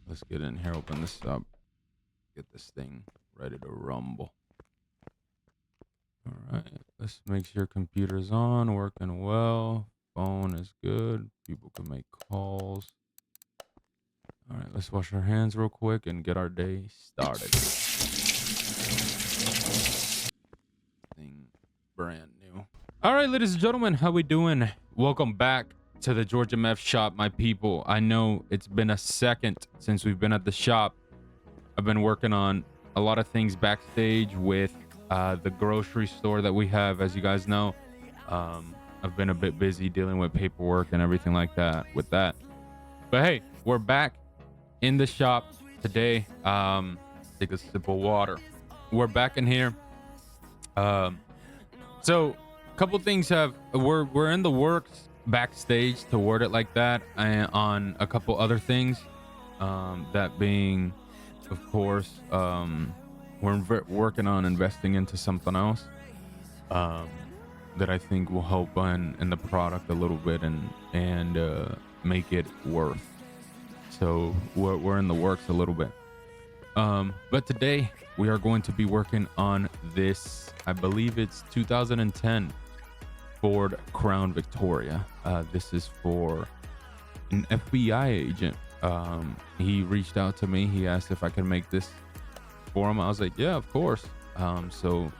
Let's get in here, open this up, get this thing ready to rumble. All right, let's make sure computer's on, working well. Phone is good. People can make calls. All right, let's wash our hands real quick and get our day started. Thing brand new. All right, ladies and gentlemen, how we doing? Welcome back to the Georgia Meth Shop, my people. I know it's been a second since we've been at the shop. I've been working on a lot of things backstage with the grocery store that we have, as you guys know. I've been a bit busy dealing with paperwork and everything like that with that. But hey, we're back in the shop today. Take a sip of water. We're back in here. So a couple things we're in the works backstage, to word it like that, and on a couple other things. That being, of course, we're working on investing into something else that I think will help in the product a little bit and make it worth. So we're in the works a little bit. But today we are going to be working on this. I believe it's 2010 Ford Crown Victoria. This is for an FBI agent. He reached out to me. He asked if I could make this for him. I was like, yeah, of course. So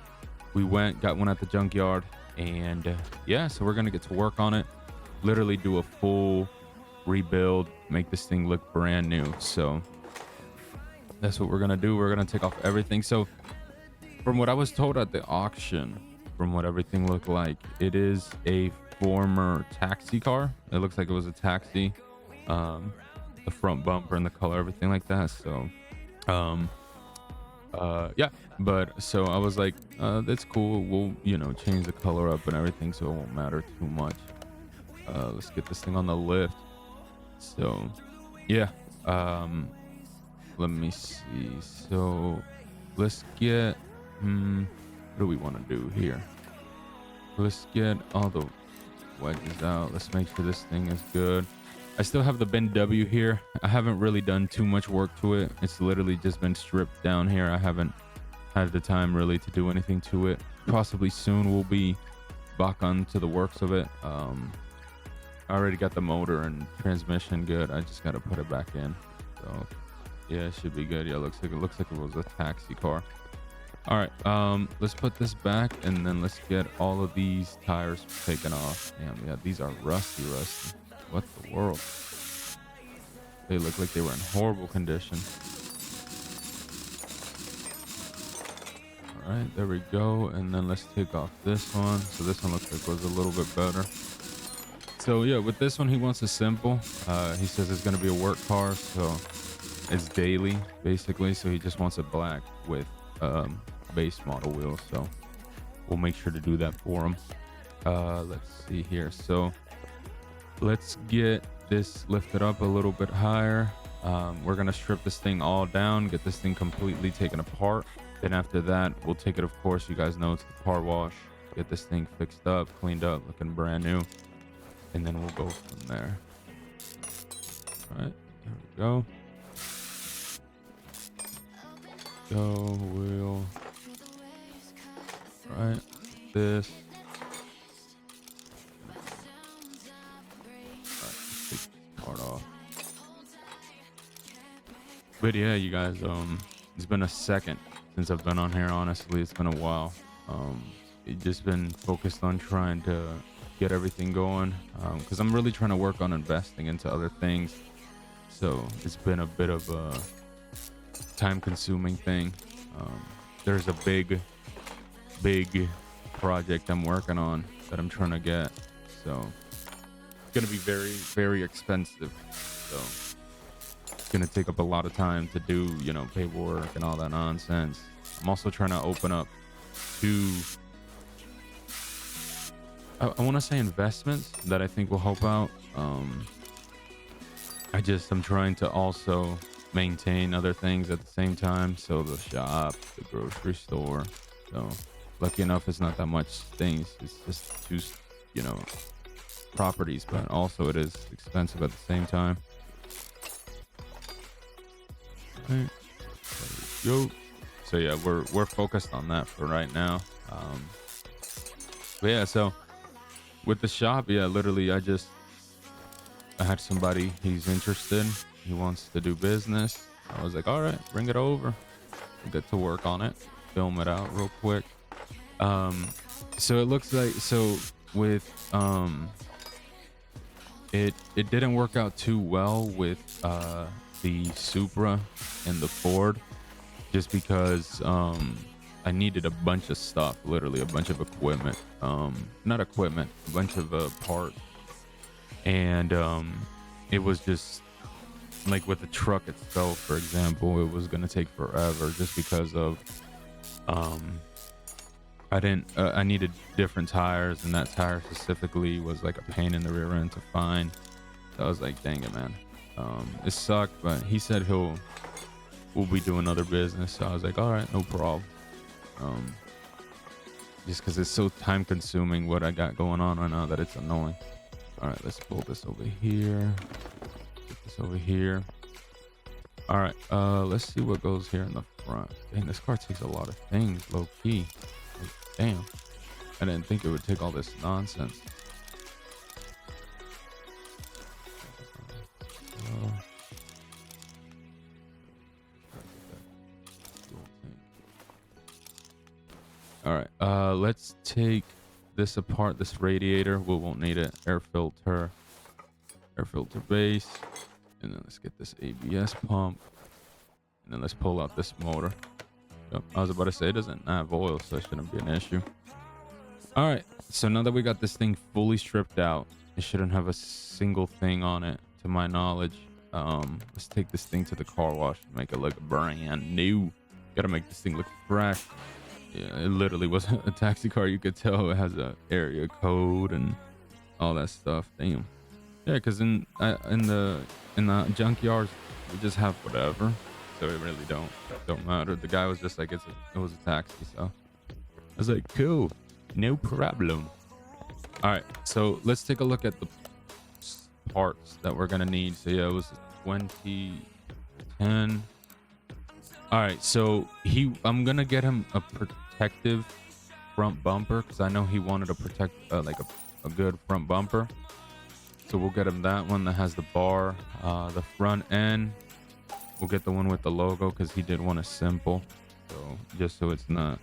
we got one at the junkyard, and yeah, so we're gonna get to work on it. Literally do a full rebuild, make this thing look brand new. So that's what we're gonna do. We're gonna take off everything. So from what I was told at the auction, from what everything looked like, it is a former taxi car. It looks like it was a taxi. The front bumper and the color, everything like that. So yeah, but so I was like, that's cool. We'll, change the color up and everything, so it won't matter too much. Let's get this thing on the lift. So yeah, let me see. So let's get what do we want to do here? Let's get all the wedges out. Let's make sure this thing is good. I still have the bin W here. I haven't really done too much work to it. It's literally just been stripped down here. I haven't had the time really to do anything to it. Possibly soon we'll be back onto the works of it. I already got the motor and transmission good. I just got to put it back in. So yeah, it should be good. Yeah, it looks like it was a taxi car. All right, let's put this back, and then let's get all of these tires taken off. Damn, yeah, these are rusty. What the world? They look like they were in horrible condition. All right, there we go. And then let's take off this one. So this one looks like it was a little bit better. So yeah, with this one, he wants a simple. He says it's gonna be a work car, so it's daily basically. So he just wants it black with base model wheels. So we'll make sure to do that for him. Let's see here. So let's get this lifted up a little bit higher. We're gonna strip this thing all down, get this thing completely taken apart. Then after that, we'll take it, of course, you guys know, to the car wash, get this thing fixed up, cleaned up, looking brand new, and then we'll go from there. All right, there we go. Wheel. All right, this. Off. But yeah, you guys, it's been a second since I've been on here. Honestly, it's been a while. It's just been focused on trying to get everything going, because I'm really trying to work on investing into other things. So it's been a bit of a time-consuming thing. There's a big project I'm working on that I'm trying to get. So gonna be very, very expensive, so it's gonna take up a lot of time to do, paperwork and all that nonsense. I'm also trying to open up two, I want to say, investments that I think will help out. I'm trying to also maintain other things at the same time, so the shop, the grocery store. So lucky enough, it's not that much things. It's just two, properties, but also it is expensive at the same time. paint. There we go. So yeah, we're focused on that for right now. But yeah, so with the shop, yeah, literally I had somebody, he's interested, he wants to do business. I was like, all right, bring it over. We'll get to work on it, film it out real quick. Um, so it looks like, so with it didn't work out too well with the Supra and the Ford, just because I needed a bunch of stuff, literally a bunch of equipment, not equipment, a bunch of parts. And it was just like with the truck itself, for example, it was gonna take forever just because of I needed different tires, and that tire specifically was like a pain in the rear end to find. So I was like, dang it, man. It sucked, but he said we'll be doing other business. So I was like, all right, no problem. Just because it's so time consuming what I got going on right now that it's annoying. All right, let's pull this over here. Put this over here. All right, let's see what goes here in the front. Dang, this car takes a lot of things, low key. Like, damn, I didn't think it would take all this nonsense. All right, let's take this apart, this radiator. We won't need it. Air filter base, and then let's get this ABS pump, and then let's pull out this motor. Yep, I was about to say it doesn't have oil, so it shouldn't be an issue. All right, so now that we got this thing fully stripped out, it shouldn't have a single thing on it to my knowledge. Let's take this thing to the car wash and make it look brand new. Gotta make this thing look fresh. Yeah, it literally wasn't a taxi car. You could tell it has a area code and all that stuff. Damn. Yeah, because in the junkyards we just have whatever, so it really don't matter. The guy was just like, it was a taxi, so I was like, cool, no problem. All right, so let's take a look at the parts that we're gonna need. So yeah, it was 2010. All right, so I'm gonna get him a protective front bumper because I know he wanted to protect like a good front bumper. So we'll get him that one that has the bar. The front end, we'll get the one with the logo because he did want a simple. So just so it's not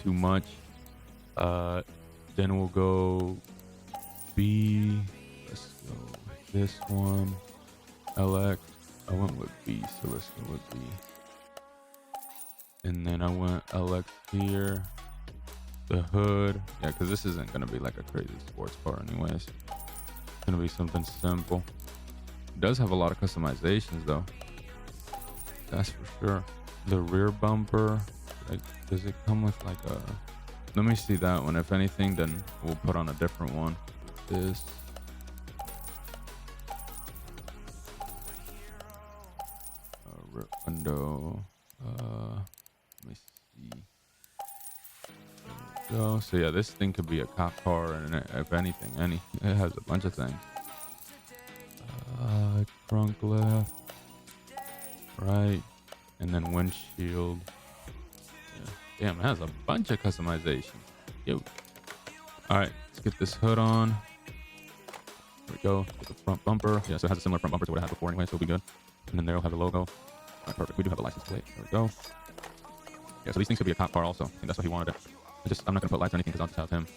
too much. Then we'll go B. Let's go with this one. LX. I went with B, so let's go with B. And then I went LX here. The hood. Yeah, because this isn't going to be like a crazy sports car anyways. It's going to be something simple. It does have a lot of customizations though. That's for sure. The rear bumper. Like, does it come with like a... Let me see that one. If anything, then we'll put on a different one. This. Rear window. Let me see. There we go. So yeah, this thing could be a cop car, and if anything, it has a bunch of things. Trunk left, right, and then windshield. Yeah. Damn, it has a bunch of customization. Yo. All right, let's get this hood on. There we go. Get the front bumper. Yeah, so it has a similar front bumper to what I had before anyway, so it'll be good. And then there will have the logo. All right, perfect. We do have a license plate. There we go. Yeah, so these things could be a cop car also. I think that's what he wanted it. I'm not gonna put lights or anything because I'll just have him.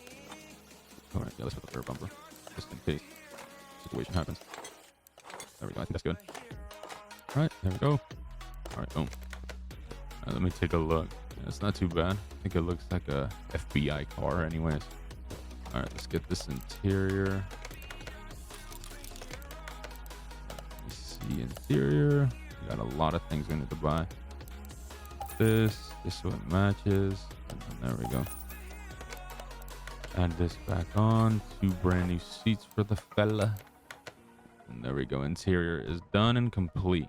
All right, yeah, let's put the rear bumper just in case situation happens. There we go. I think that's good. All right, there we go. All right, boom. Let me take a look. Yeah, it's not too bad. I think it looks like a FBI car anyways. All right, let's get this interior. Let's see interior. We got a lot of things we need to buy. This so it matches. And there we go. Add this back on. 2 brand new seats for the fella. And there we go. Interior is done and complete.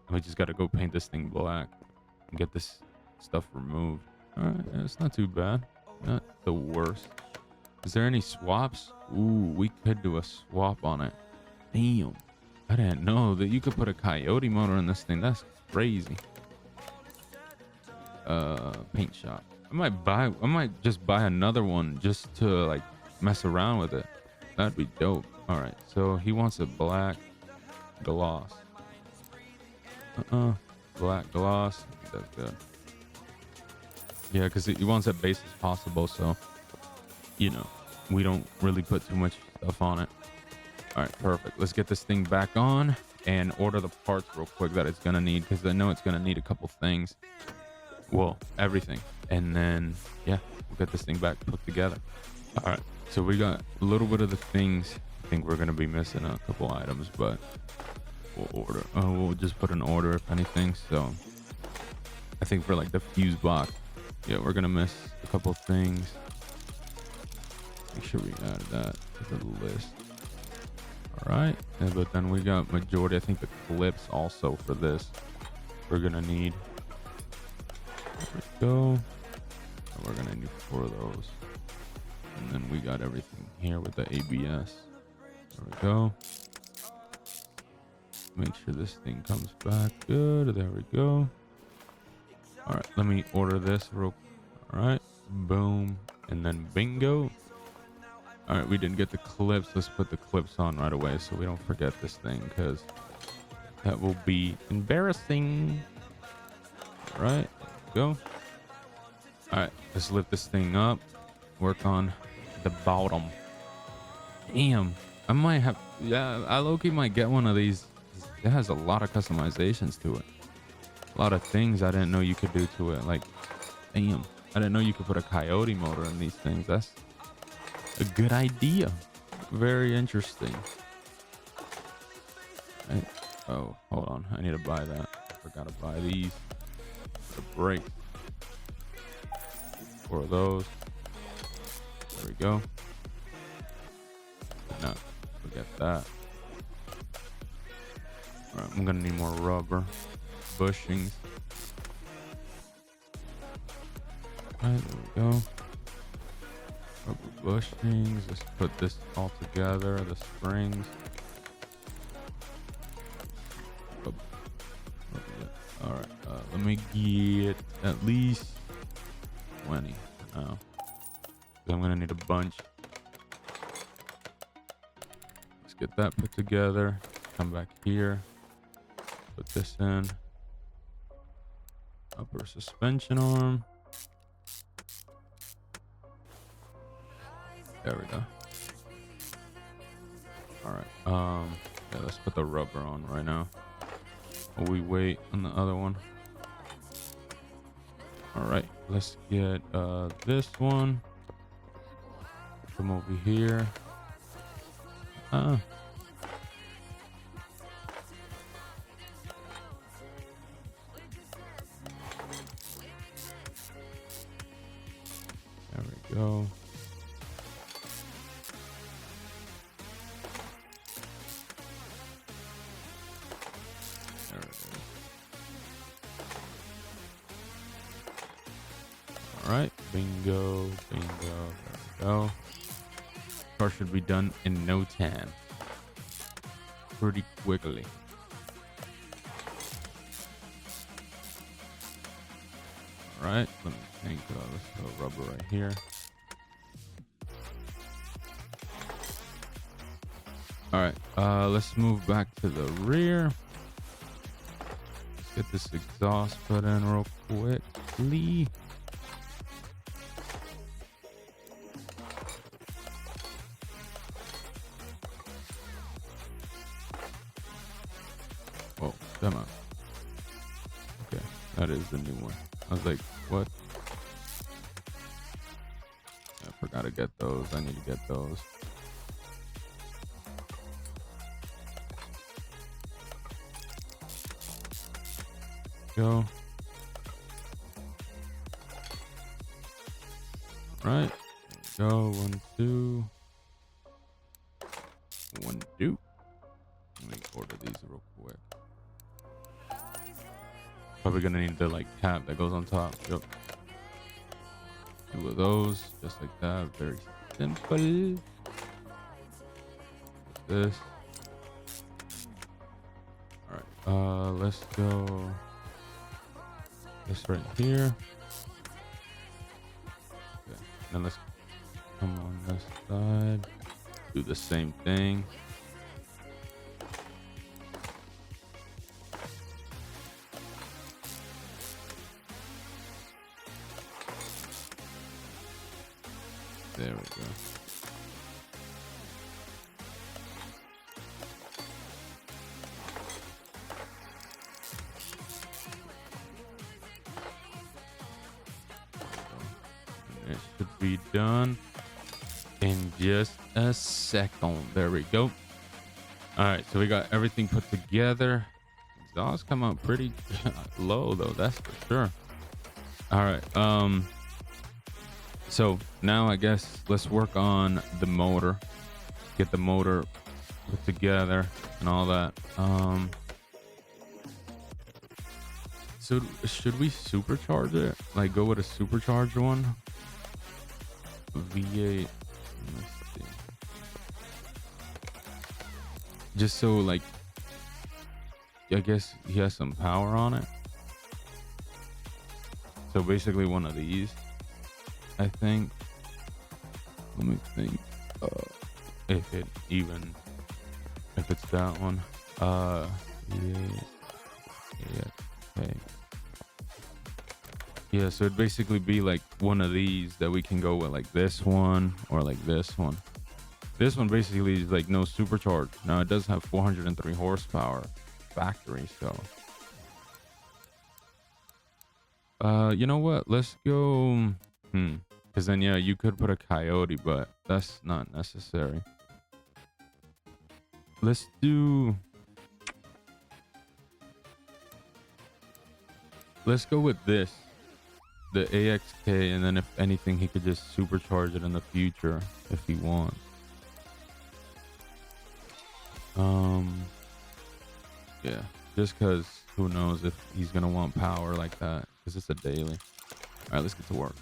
We just got to go paint this thing black and get this stuff removed. All right, yeah, it's not too bad. Not the worst. Is there any swaps? Ooh, we could do a swap on it. Damn. I didn't know that you could put a coyote motor in this thing. That's crazy. Paint shop. I might just buy another one just to like mess around with it. That'd be dope. All right, so he wants a black gloss. Black gloss. That's good. Yeah, because he wants it base as possible, so you know we don't really put too much stuff on it. All right, perfect. Let's get this thing back on and order the parts real quick that it's gonna need, because I know it's gonna need a couple things. Well, everything, and then yeah, we'll get this thing back put together. All right, so we got a little bit of the things. I think we're gonna be missing a couple items, but we'll order. We'll just put an order if anything. So I think for like the fuse box, yeah, we're gonna miss a couple things. Make sure we add that to the list. All right, but then we got majority. I think the clips also for this we're gonna need. There we go. And we're gonna need 4 of those, and then we got everything here with the ABS. There we go. Make sure this thing comes back good. There we go. All right, let me order this real. All right, boom, and then bingo. All right, we didn't get the clips. Let's put the clips on right away so we don't forget this thing, because that will be embarrassing. All right, go. All right, let's lift this thing up. Work on the bottom. Damn, I might have. Yeah, I low-key might get one of these. It has a lot of customizations to it. A lot of things I didn't know you could do to it. Like, damn, I didn't know you could put a coyote motor in these things. That's a good idea. Very interesting. Oh, hold on. I need to buy that. I forgot to buy these. The brakes. 4 of those. There we go. Did not forget that. All right, I'm gonna need more rubber bushings. All right, there we go. Rubber bushings. Let's put this all together. The springs. All right, let me get at least 20 now. I'm gonna need a bunch. Let's get that put together. Come back here. Put this in. Upper suspension arm. There we go. All right. Yeah, let's put the rubber on right now while we wait on the other one. All right, let's get this one. Come over here. There we go. There it is. All right, bingo, bingo. There we go. Car should be done in no time. Pretty quickly. All right, let me think. Let's go rubber right here. All right, let's move back to the rear. Let's get this exhaust put in real quickly. Oh, come on. Okay, that is the new one. I was like, what? I forgot to get those. I need to get those. Go. Right. Go. 1, 2. 1, 2. Let me order these real quick. Probably gonna need the like cap that goes on top. Yep. 2 of those, just like that. Very simple. This. Let's go this right here. Okay. Then let's come on this side. Do the same thing. There we go. It should be done in just a second. There we go. All right, so we got everything put together. Exhaust come out pretty low though, that's for sure. All right, so now I guess let's work on the motor. Get the motor put together and all that. So should we supercharge it? Like go with a supercharged one? V8. Let's see. Just so like, I guess he has some power on it. So basically one of these, I think. Let me think. If it's that one. Okay. Yeah, so it'd basically be like one of these that we can go with, like this one or like this one. This one basically is like no supercharge. Now it does have 403 horsepower factory, so you know what? Let's go. Because then yeah, you could put a Coyote, but that's not necessary. Let's go with this, the AXK, and then if anything, he could just supercharge it in the future if he wants. Yeah, just because who knows if he's gonna want power like that, because it's a daily. All right, let's get to work.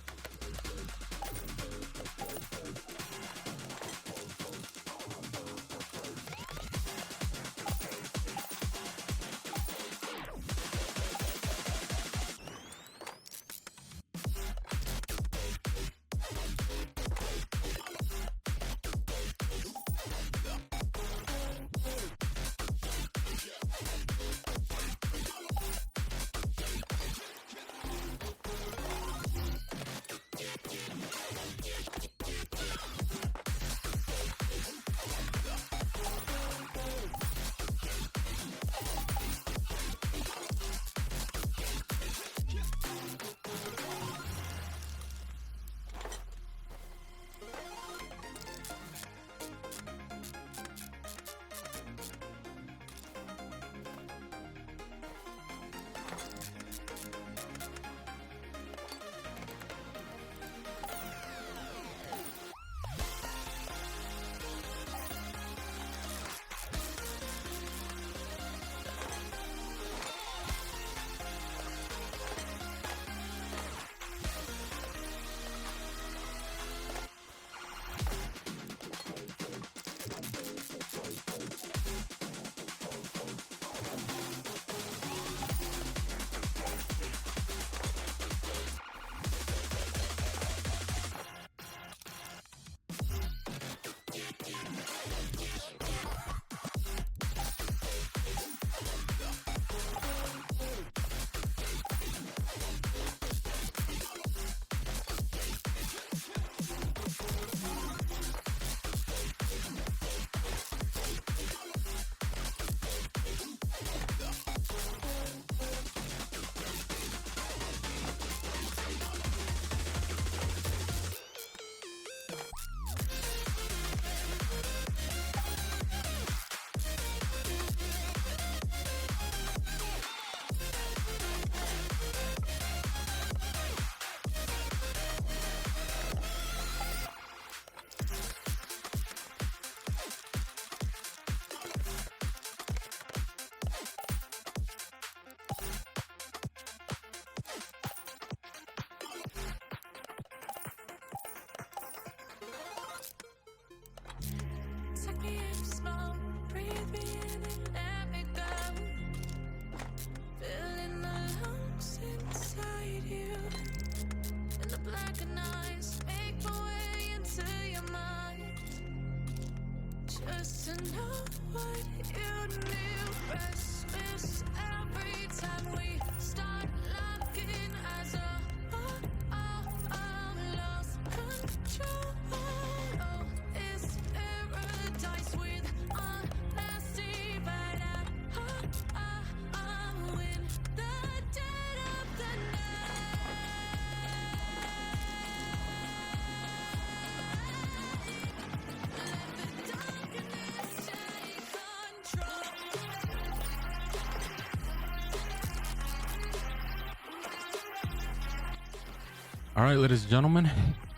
All right, ladies and gentlemen.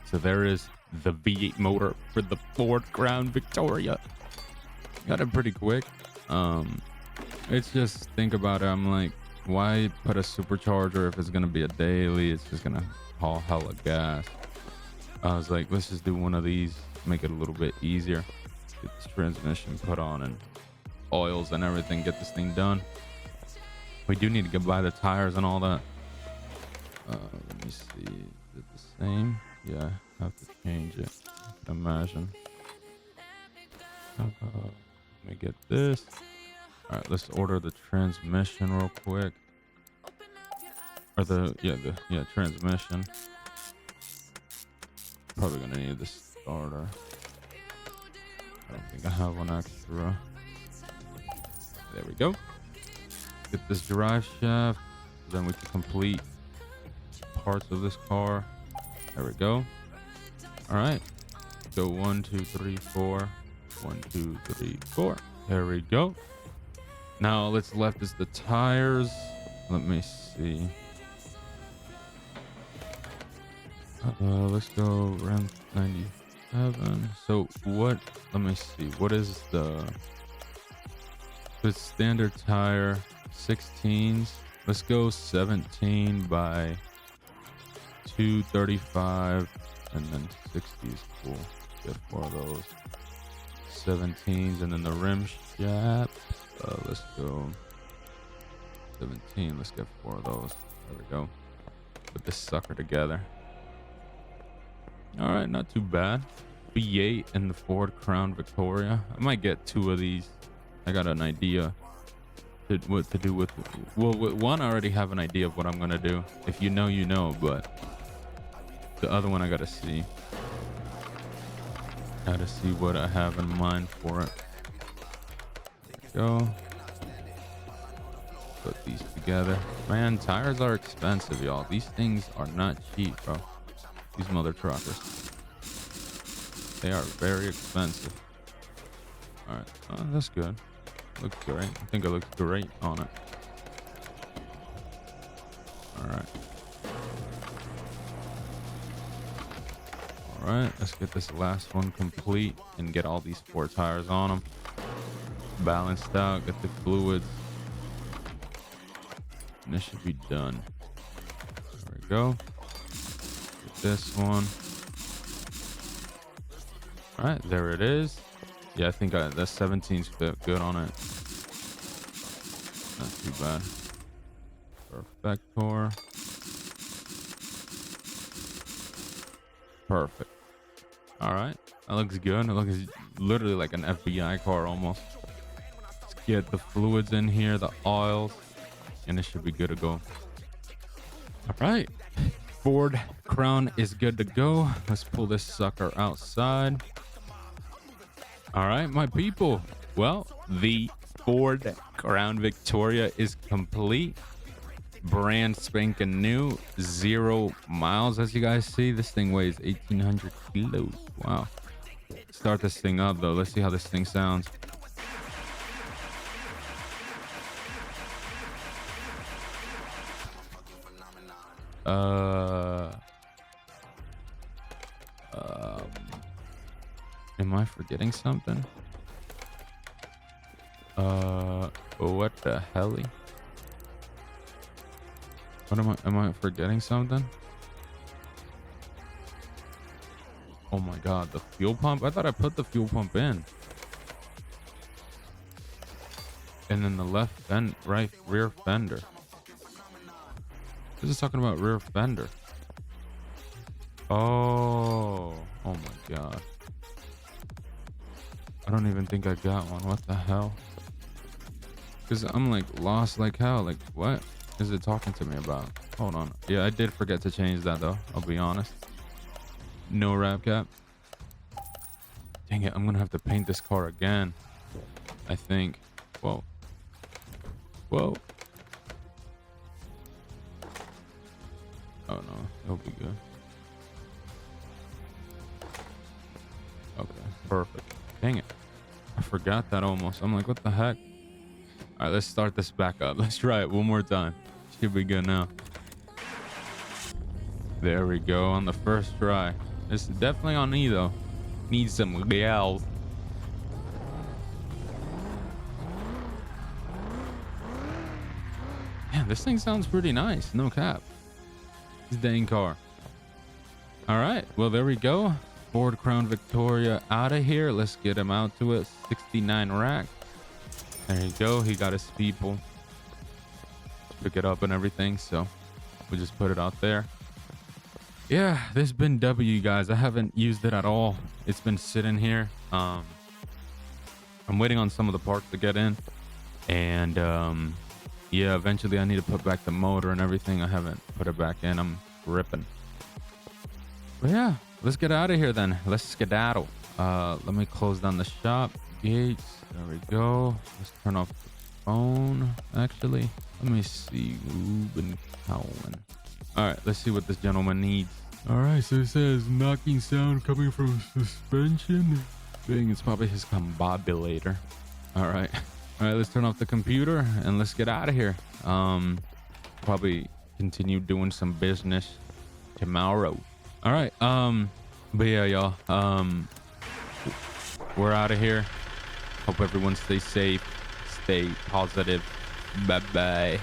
So there is the V8 motor for the Ford Crown Victoria. Got it pretty quick. It's just, think about it. I'm like, why put a supercharger if it's gonna be a daily? It's just gonna haul hella gas. I was like, let's just do one of these, make it a little bit easier. Get this transmission put on and oils and everything. Get this thing done. We do need to buy the tires and all that. Let me see. Is it the same? Yeah, I have to change it. I can imagine. Let me get this. All right, let's order the transmission real quick. Or the transmission. Probably gonna need the starter. I don't think I have one extra. There we go. Get this drive shaft. Then we can complete parts of this car. There we go. All right. Go 1, 2, 3, 4. 1, 2, 3, 4. There we go. Now let's left is the tires. Let me see. Let's go around 97. So what? Let me see. What is the standard tire? 16s. Let's go 17 by 235, and then 60 is cool. Get 4 of those 17s, and then the rim shaft. Let's go 17. Let's get 4 of those. There we go. Put this sucker together. All right, not too bad. V8 and the Ford Crown Victoria. I might get 2 of these. I got an idea what to do with. Well, with one, I already have an idea of what I'm gonna do. If you know, you know. But the other one, I gotta see. Gotta see what I have in mind for it. There we go. Put these together. Man, tires are expensive, y'all. These things are not cheap, bro. These mother truckers. They are very expensive. All right, that's good. Looks great. I think it looks great on it. All right. All right, let's get this last one complete and get all these 4 tires on them. Balanced out, get the fluids. And this should be done. There we go. Get this one. All right, there it is. Yeah, I think that 17's fit good on it. Not too bad. Perfector. Perfect. All right, that looks good. It looks literally like an FBI car almost. Let's get the fluids in here, the oils, and it should be good to go. All right, Ford Crown is good to go. Let's pull this sucker outside. All right, my people. Well, the Ford Crown Victoria is complete. Brand spanking new. 0 miles, as you guys see. This thing weighs 1,800 kilos. Wow. Start this thing up, though. Let's see how this thing sounds. Am I forgetting something? What the hell? What am I forgetting something? Oh my god, the fuel pump? I thought I put the fuel pump in. And then the right rear fender. This is talking about rear fender. Oh my god. I don't even think I got one. What the hell? Because I'm like lost like hell. Like, what is it talking to me about? Hold on. Yeah, I did forget to change that though. I'll be honest. No wrap cap. Dang it. I'm going to have to paint this car again, I think. Whoa. Whoa. Oh no, it'll be good. Okay, perfect. Dang it. I forgot that almost. I'm like, what the heck? All right, let's start this back up. Let's try it one more time. Should be good now. There we go on the first try. It's definitely on E though. Needs some gals. Man, this thing sounds pretty nice. No cap. This dang car. All right, well, there we go. Ford Crown Victoria out of here. Let's get him out to it. 69 rack. There you go. He got his people. Pick it up and everything. So we just put it out there. Yeah, this has been W, guys. I haven't used it at all. It's been sitting here. I'm waiting on some of the parts to get in. And yeah, eventually I need to put back the motor and everything. I haven't put it back in. I'm ripping. But yeah, let's get out of here then. Let's skedaddle. Let me close down the shop gates. There we go. Let's turn off the phone. Actually, let me see. Ruben Cowan. All right, let's see what this gentleman needs. All right, so it says knocking sound coming from suspension. Dang, it's probably his combobulator. All right. All right, let's turn off the computer and let's get out of here. Probably continue doing some business tomorrow. All right. But yeah, y'all. We're out of here. Hope everyone stays safe, stay positive. Bye bye.